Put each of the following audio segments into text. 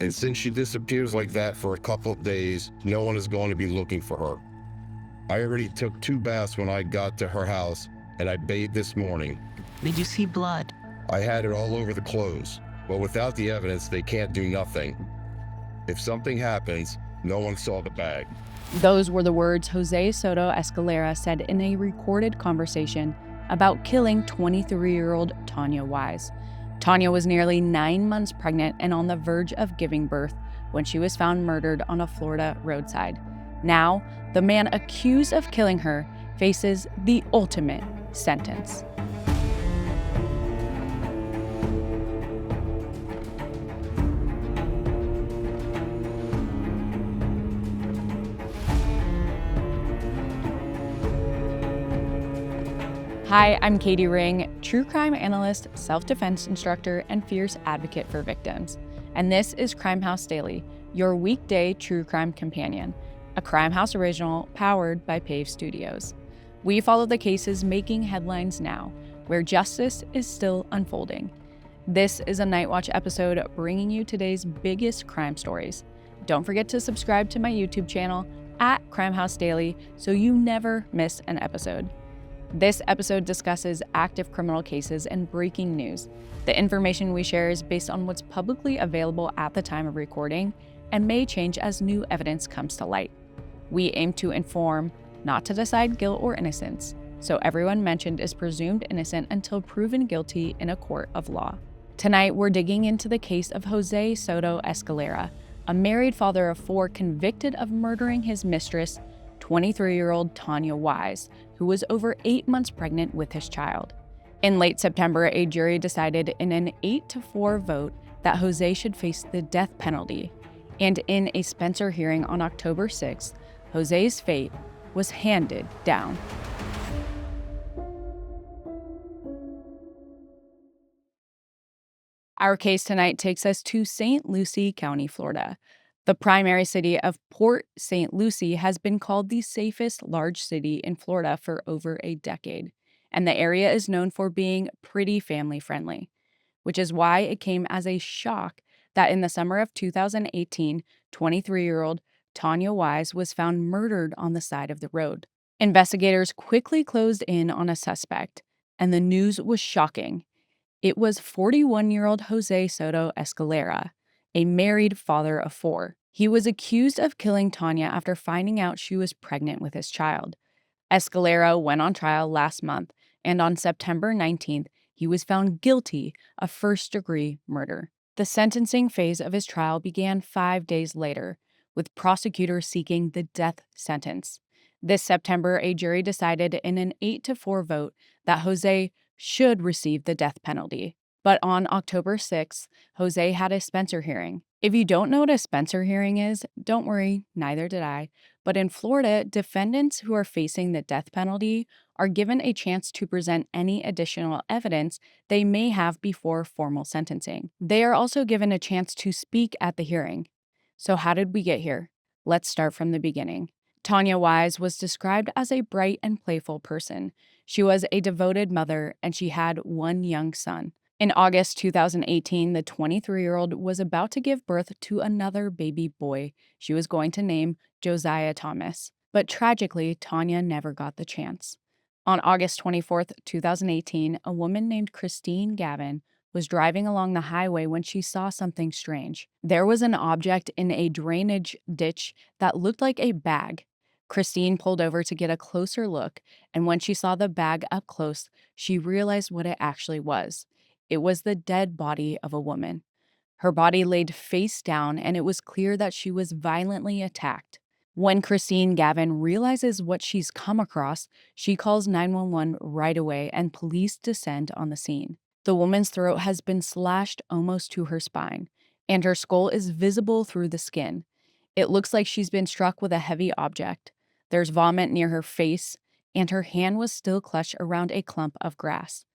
And since she disappears like that for a couple of days, no one is going to be looking for her. I already took 2 baths when I got to her house, and I bathed this morning. Did you see blood? I had it all over the clothes, but without the evidence, they can't do nothing. If something happens, no one saw the bag. Those were the words Jose Soto-Escalera said in a recorded conversation about killing 23-year-old Tania Wise. Tania was nearly 9 months pregnant and on the verge of giving birth when she was found murdered on a Florida roadside. Now, the man accused of killing her faces the ultimate sentence. Hi, I'm Katie Ring, true crime analyst, self-defense instructor, and fierce advocate for victims. And this is Crime House Daily, your weekday true crime companion, a Crime House original powered by Pave Studios. We follow the cases making headlines now, where justice is still unfolding. This is a Night Watch episode bringing you today's biggest crime stories. Don't forget to subscribe to my YouTube channel at Crime House Daily so you never miss an episode. This episode discusses active criminal cases and breaking news. The information we share is based on what's publicly available at the time of recording and may change as new evidence comes to light. We aim to inform, not to decide guilt or innocence, so everyone mentioned is presumed innocent until proven guilty in a court of law. Tonight, we're digging into the case of Jose Soto-Escalera, a married father of 4 convicted of murdering his mistress, 23-year-old Tania Wise, who was over 8 months pregnant with his child. In late September, a jury decided in an 8-4 vote that Jose should face the death penalty. And in a Spencer hearing on October 6th, Jose's fate was handed down. Our case tonight takes us to St. Lucie County, Florida. The primary city of Port St. Lucie has been called the safest large city in Florida for over a decade, and the area is known for being pretty family-friendly, which is why it came as a shock that in the summer of 2018, 23-year-old Tania Wise was found murdered on the side of the road. Investigators quickly closed in on a suspect, and the news was shocking. It was 41-year-old Jose Soto-Escalera, a married father of 4. He was accused of killing Tania after finding out she was pregnant with his child. Escalera went on trial last month, and on September 19th, he was found guilty of first-degree murder. The sentencing phase of his trial began 5 days later, with prosecutors seeking the death sentence. This September, a jury decided in an 8-4 vote that Jose should receive the death penalty. But on October 6th, Jose had a Spencer hearing. If you don't know what a Spencer hearing is, don't worry, neither did I. But in Florida, defendants who are facing the death penalty are given a chance to present any additional evidence they may have before formal sentencing. They are also given a chance to speak at the hearing. So how did we get here? Let's start from the beginning. Tania Wise was described as a bright and playful person. She was a devoted mother, and she had 1 young son. In August 2018, the 23-year-old was about to give birth to another baby boy she was going to name Josiah Thomas. But tragically, Tania never got the chance. On August 24th, 2018, a woman named Christine Gavin was driving along the highway when she saw something strange. There was an object in a drainage ditch that looked like a bag. Christine pulled over to get a closer look, and when she saw the bag up close, she realized what it actually was. It was the dead body of a woman. Her body laid face down, and it was clear that she was violently attacked. When Christine Gavin realizes what she's come across, she calls 911 right away, and police descend on the scene. The woman's throat has been slashed almost to her spine, and her skull is visible through the skin. It looks like she's been struck with a heavy object. There's vomit near her face, and her hand was still clutched around a clump of grass.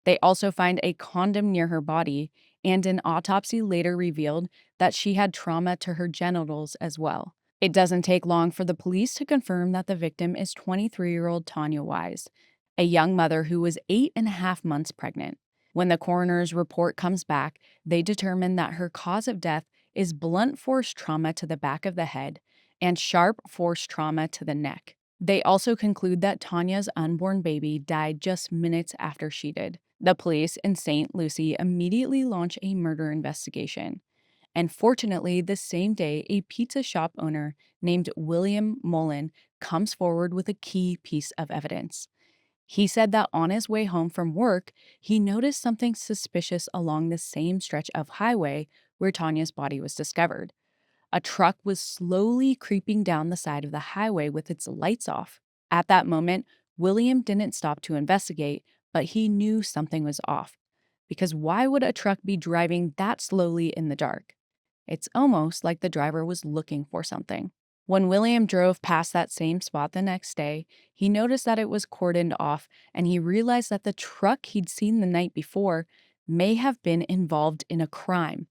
They also find a condom near her body, and an autopsy later revealed that she had trauma to her genitals as well. It doesn't take long for the police to confirm that the victim is 23-year-old Tania Wise, a young mother who was 8.5 months pregnant. When the coroner's report comes back, they determine that her cause of death is blunt force trauma to the back of the head and sharp force trauma to the neck. They also conclude that Tania's unborn baby died just minutes after she did. The police in St. Lucie immediately launch a murder investigation. And fortunately, the same day, a pizza shop owner named William Mullen comes forward with a key piece of evidence. He said that on his way home from work, he noticed something suspicious along the same stretch of highway where Tania's body was discovered. A truck was slowly creeping down the side of the highway with its lights off. At that moment, William didn't stop to investigate, but he knew something was off. Because why would a truck be driving that slowly in the dark? It's almost like the driver was looking for something. When William drove past that same spot the next day, he noticed that it was cordoned off and he realized that the truck he'd seen the night before may have been involved in a crime.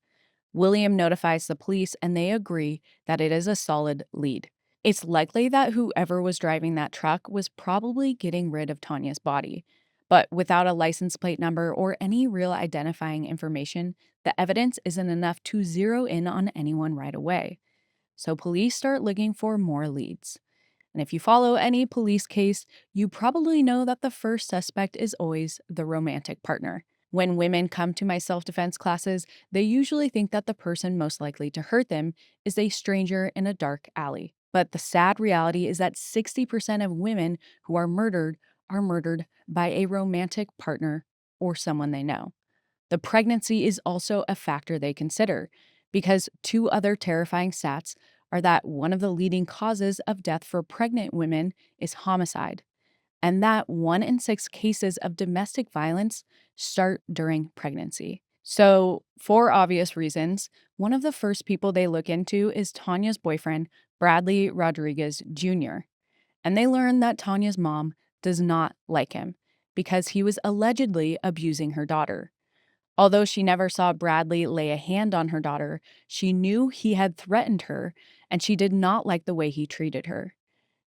William notifies the police and they agree that it is a solid lead. It's likely that whoever was driving that truck was probably getting rid of Tania's body. But without a license plate number or any real identifying information, the evidence isn't enough to zero in on anyone right away. So police start looking for more leads. And if you follow any police case, you probably know that the first suspect is always the romantic partner. When women come to my self defense classes, they usually think that the person most likely to hurt them is a stranger in a dark alley. But the sad reality is that 60% of women who are murdered by a romantic partner or someone they know. The pregnancy is also a factor they consider, because two other terrifying stats are that one of the leading causes of death for pregnant women is homicide, and that 1 in 6 cases of domestic violence start during pregnancy. So, for obvious reasons, one of the first people they look into is Tania's boyfriend, Bradley Rodriguez Jr., and they learn that Tania's mom does not like him because he was allegedly abusing her daughter. Although she never saw Bradley lay a hand on her daughter, she knew he had threatened her, and she did not like the way he treated her.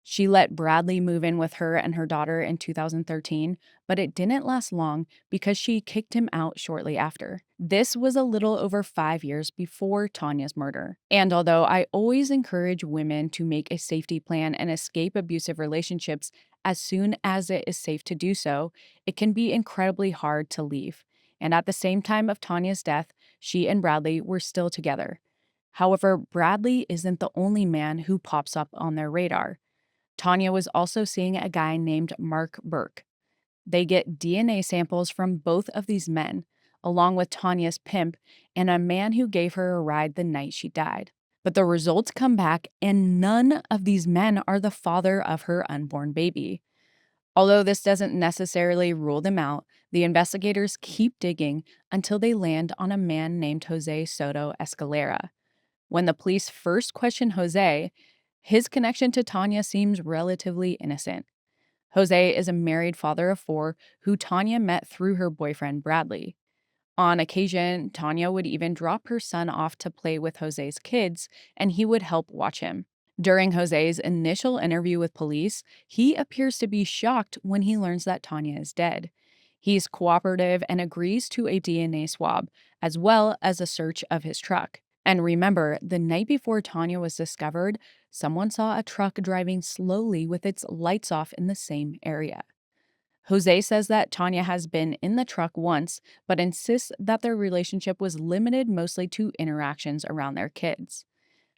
She let Bradley move in with her and her daughter in 2013, but it didn't last long because she kicked him out shortly after. This was a little over 5 years before Tania's murder. And although I always encourage women to make a safety plan and escape abusive relationships as soon as it is safe to do so, it can be incredibly hard to leave. And at the same time of Tania's death, she and Bradley were still together. However, Bradley isn't the only man who pops up on their radar. Tania was also seeing a guy named Mark Burke. They get DNA samples from both of these men, along with Tania's pimp and a man who gave her a ride the night she died. But the results come back, and none of these men are the father of her unborn baby. Although this doesn't necessarily rule them out, the investigators keep digging until they land on a man named Jose Soto-Escalera. When the police first question Jose, his connection to Tania seems relatively innocent. Jose is a married father of 4 who Tania met through her boyfriend Bradley. On occasion, Tania would even drop her son off to play with Jose's kids, and he would help watch him. During Jose's initial interview with police, he appears to be shocked when he learns that Tania is dead. He's cooperative and agrees to a DNA swab, as well as a search of his truck. And remember, the night before Tania was discovered, someone saw a truck driving slowly with its lights off in the same area. Jose says that Tania has been in the truck once, but insists that their relationship was limited mostly to interactions around their kids.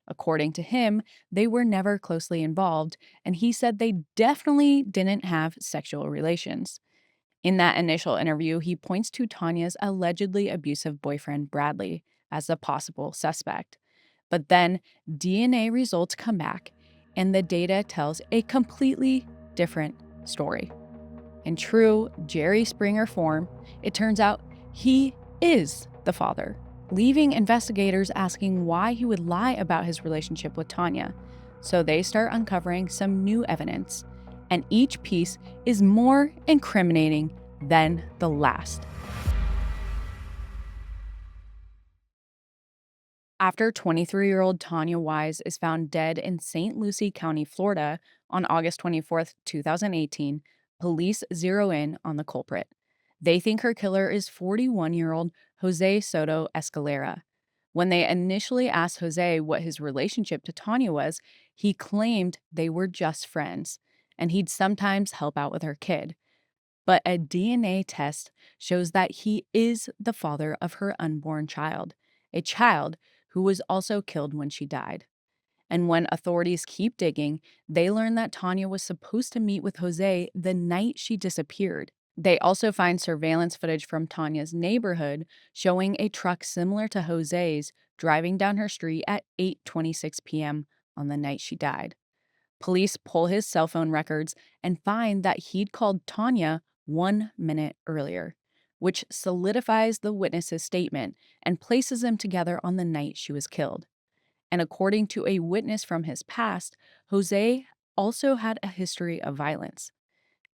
According to him, they were never closely involved, and he said they definitely didn't have sexual relations. In that initial interview, he points to Tania's allegedly abusive boyfriend, Bradley, as a possible suspect. But then DNA results come back, and the data tells a completely different story. In true Jerry Springer form, it turns out he is the father, leaving investigators asking why he would lie about his relationship with Tania. So they start uncovering some new evidence, and each piece is more incriminating than the last. After 23-year-old Tania Wise is found dead in St. Lucie County, Florida on August 24th, 2018, police zero in on the culprit. They think her killer is 41-year-old Jose Soto-Escalera. When they initially asked Jose what his relationship to Tanya was, he claimed they were just friends and he'd sometimes help out with her kid. But a DNA test shows that he is the father of her unborn child, a child who was also killed when she died. And when authorities keep digging, they learn that Tanya was supposed to meet with Jose the night she disappeared. They also find surveillance footage from Tanya's neighborhood showing a truck similar to Jose's driving down her street at 8:26 p.m. on the night she died. Police pull his cell phone records and find that he'd called Tanya 1 minute earlier, which solidifies the witness's statement and places them together on the night she was killed. And according to a witness from his past, Jose also had a history of violence.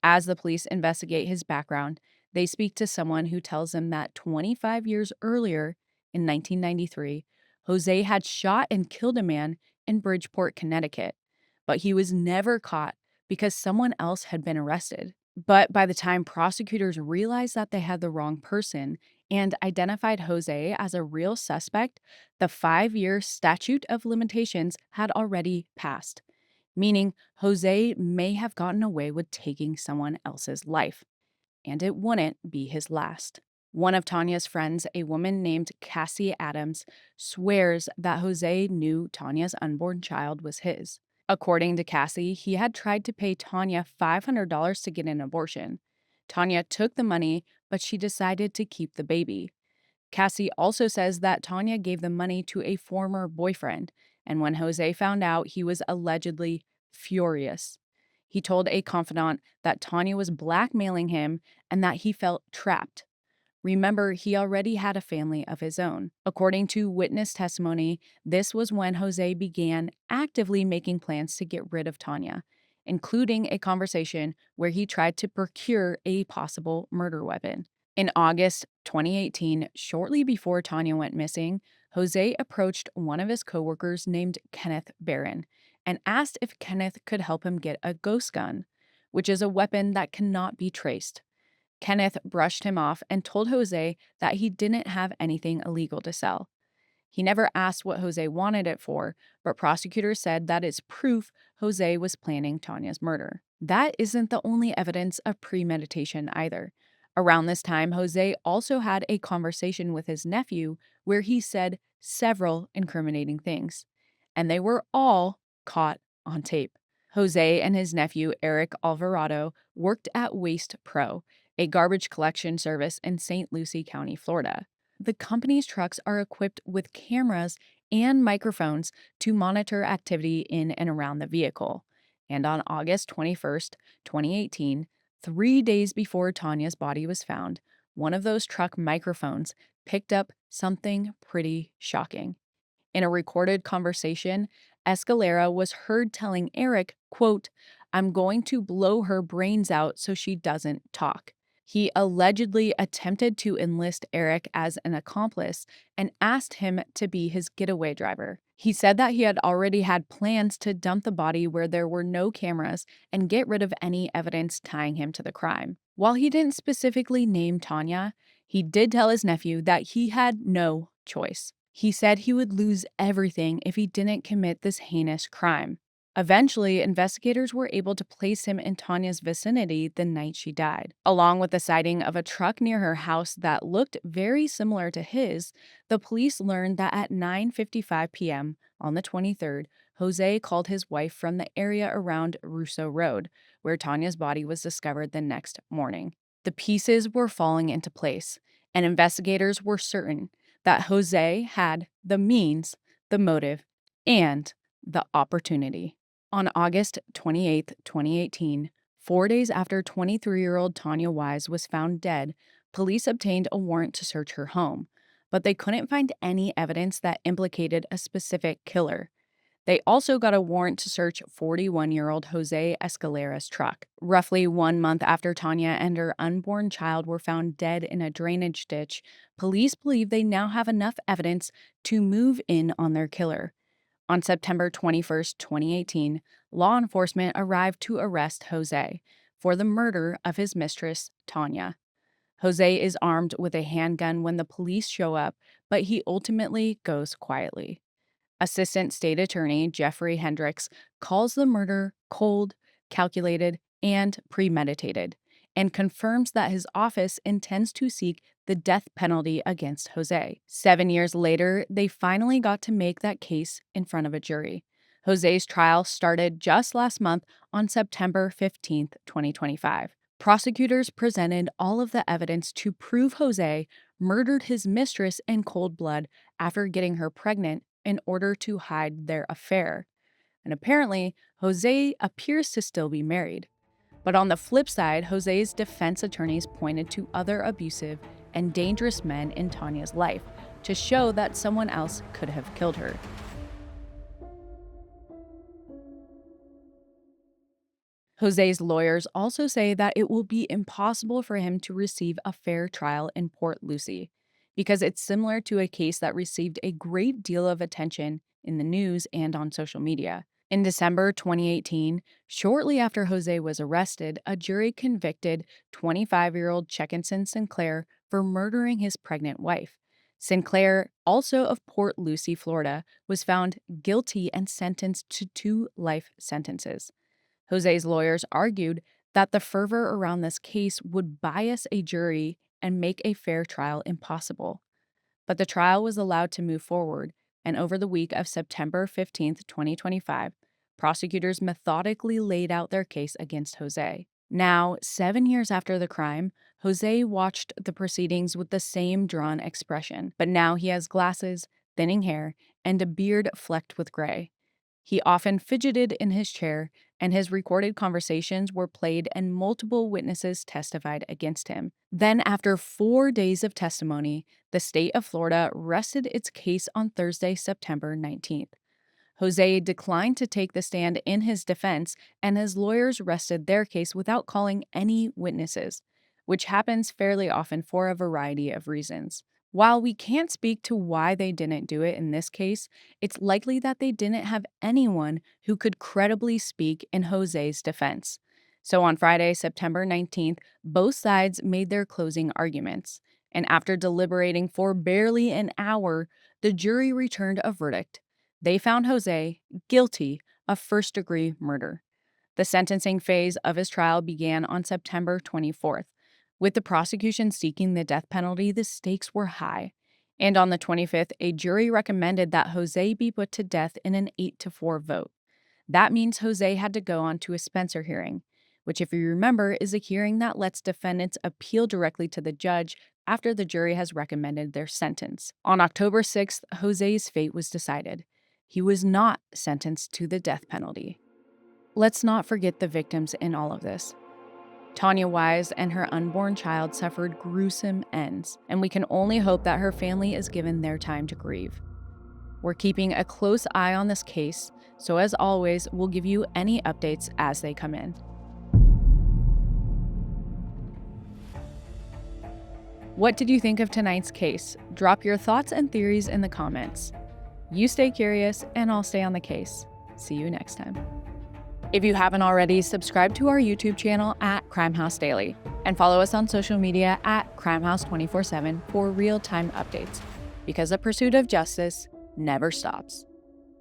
As the police investigate his background, they speak to someone who tells them that 25 years earlier, in 1993, Jose had shot and killed a man in Bridgeport, Connecticut, but he was never caught because someone else had been arrested. But by the time prosecutors realized that they had the wrong person and identified Jose as a real suspect, the 5-year statute of limitations had already passed, meaning Jose may have gotten away with taking someone else's life, and it wouldn't be his last. One of Tanya's friends, a woman named Cassie Adams, swears that Jose knew Tanya's unborn child was his. According to Cassie, he had tried to pay Tanya $500 to get an abortion. Tanya took the money, but she decided to keep the baby. Cassie also says that Tanya gave the money to a former boyfriend, and when Jose found out, he was allegedly furious. He told a confidant that Tanya was blackmailing him and that he felt trapped. Remember, he already had a family of his own. According to witness testimony, this was when Jose began actively making plans to get rid of Tanya, including a conversation where he tried to procure a possible murder weapon. In August 2018, shortly before Tanya went missing, Jose approached one of his coworkers named Kenneth Barron and asked if Kenneth could help him get a ghost gun, which is a weapon that cannot be traced. Kenneth brushed him off and told Jose that he didn't have anything illegal to sell. He never asked what Jose wanted it for, but prosecutors said that it's proof Jose was planning Tanya's murder. That isn't the only evidence of premeditation either. Around this time, Jose also had a conversation with his nephew where he said several incriminating things, and they were all caught on tape. Jose and his nephew, Eric Alvarado, worked at Waste Pro, a garbage collection service in St. Lucie County, Florida. The company's trucks are equipped with cameras and microphones to monitor activity in and around the vehicle. And on August 21st, 2018, 3 days before Tanya's body was found, one of those truck microphones picked up something pretty shocking. In a recorded conversation, Escalera was heard telling Eric, quote, "I'm going to blow her brains out so she doesn't talk." He allegedly attempted to enlist Eric as an accomplice and asked him to be his getaway driver. He said that he had already had plans to dump the body where there were no cameras and get rid of any evidence tying him to the crime. While he didn't specifically name Tanya, he did tell his nephew that he had no choice. He said he would lose everything if he didn't commit this heinous crime. Eventually, investigators were able to place him in Tanya's vicinity the night she died. Along with the sighting of a truck near her house that looked very similar to his, the police learned that at 9:55 p.m. on the 23rd, Jose called his wife from the area around Russo Road, where Tanya's body was discovered the next morning. The pieces were falling into place, and investigators were certain that Jose had the means, the motive, and the opportunity. On August 28, 2018, 4 days after 23-year-old Tania Wise was found dead, police obtained a warrant to search her home, but they couldn't find any evidence that implicated a specific killer. They also got a warrant to search 41-year-old Jose Escalera's truck. Roughly 1 month after Tanya and her unborn child were found dead in a drainage ditch, police believe they now have enough evidence to move in on their killer. On September 21st, 2018, law enforcement arrived to arrest Jose for the murder of his mistress, Tanya. Jose is armed with a handgun when the police show up, but he ultimately goes quietly. Assistant State Attorney Jeffrey Hendricks calls the murder cold, calculated, and premeditated, and confirms that his office intends to seek the death penalty against Jose. 7 years later, they finally got to make that case in front of a jury. Jose's trial started just last month on September 15th, 2025. Prosecutors presented all of the evidence to prove Jose murdered his mistress in cold blood after getting her pregnant in order to hide their affair. And apparently, Jose appears to still be married. But on the flip side, Jose's defense attorneys pointed to other abusive and dangerous men in Tania's life to show that someone else could have killed her. Jose's lawyers also say that it will be impossible for him to receive a fair trial in Port Lucie because it's similar to a case that received a great deal of attention in the news and on social media. In December 2018, shortly after Jose was arrested, a jury convicted 25-year-old Checkinson Sinclair for murdering his pregnant wife. Sinclair, also of Port Lucie, Florida, was found guilty and sentenced to 2 life sentences. Jose's lawyers argued that the fervor around this case would bias a jury and make a fair trial impossible. But the trial was allowed to move forward, and over the week of September 15th, 2025, prosecutors methodically laid out their case against Jose. Now, 7 years after the crime, Jose watched the proceedings with the same drawn expression, but now he has glasses, thinning hair, and a beard flecked with gray. He often fidgeted in his chair, and his recorded conversations were played and multiple witnesses testified against him. Then, after 4 days of testimony, the state of Florida rested its case on Thursday, September 19th. Jose declined to take the stand in his defense, and his lawyers rested their case without calling any witnesses, which happens fairly often for a variety of reasons. While we can't speak to why they didn't do it in this case, it's likely that they didn't have anyone who could credibly speak in Jose's defense. So on Friday, September 19th, both sides made their closing arguments, and after deliberating for barely an hour, the jury returned a verdict. They found Jose guilty of first-degree murder. The sentencing phase of his trial began on September 24th. With the prosecution seeking the death penalty, the stakes were high. And on the 25th, a jury recommended that Jose be put to death in an 8-4 vote. That means Jose had to go on to a Spencer hearing, which, if you remember, is a hearing that lets defendants appeal directly to the judge after the jury has recommended their sentence. On October 6th, Jose's fate was decided. He was not sentenced to the death penalty. Let's not forget the victims in all of this. Tania Wise and her unborn child suffered gruesome ends, and we can only hope that her family is given their time to grieve. We're keeping a close eye on this case, so as always, we'll give you any updates as they come in. What did you think of tonight's case? Drop your thoughts and theories in the comments. You stay curious, and I'll stay on the case. See you next time. If you haven't already, subscribe to our YouTube channel at Crime House Daily and follow us on social media at Crime House 24/7 for real-time updates, because the pursuit of justice never stops.